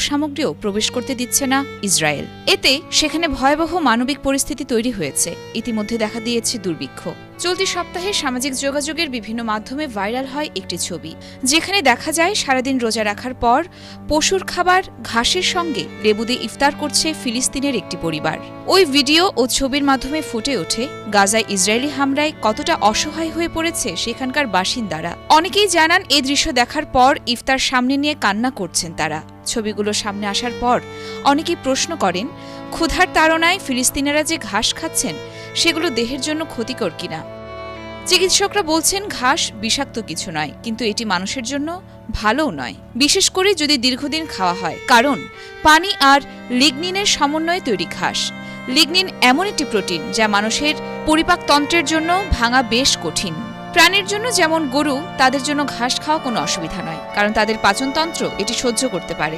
সামগ্রীও প্রবেশ করতে দিচ্ছে না ইসরায়েল। এতে সেখানে ভয়াবহ মানবিক পরিস্থিতি তৈরি হয়েছে। ইতিমধ্যে দেখা দিয়েছে দুর্ভিক্ষ। চলতি সপ্তাহে সামাজিক যোগাযোগের বিভিন্ন মাধ্যমে ভাইরাল হয় একটি ছবি, যেখানে দেখা যায় সারাদিন রোজা রাখার পর পশুর খাবার ঘাসের সঙ্গে লেবু দিয়ে ইফতার করছে ফিলিস্তিনের একটি পরিবার। ওই ভিডিও ও ছবির মাধ্যমে ফুটে ওঠে গাজায় ইসরায়েলি হামলায় কতটা অসহায় হয়ে পড়েছে সেখানকার বাসিন্দারা। অনেকেই জানান এই দৃশ্য দেখার পর ইফতার সামনে নিয়ে কান্না করছেন তারা। ছবিগুলো সামনে আসার পর অনেকেই প্রশ্ন করেন, ক্ষুধার তাড়নায় ফিলিস্তিনিরা যে ঘাস খাচ্ছেন সেগুলো দেহের জন্য ক্ষতিকর কিনা। চিকিৎসকরা বলছেন ঘাস বিষাক্ত কিছু নয়, কিন্তু এটি মানুষের জন্য ভালোও নয়, বিশেষ করে যদি দীর্ঘদিন খাওয়া হয়। কারণ পানি আর লিগনিনের সমন্বয়ে তৈরি ঘাস। লিগনিন এমন একটি প্রোটিন যা মানুষের পরিপাকতন্ত্রের জন্য ভাঙা বেশ কঠিন। প্রাণীর জন্য যেমন গরু, তাদের জন্য ঘাস খাওয়া কোনো অসুবিধা নয়, কারণ তাদের পাচনতন্ত্র এটি সহ্য করতে পারে।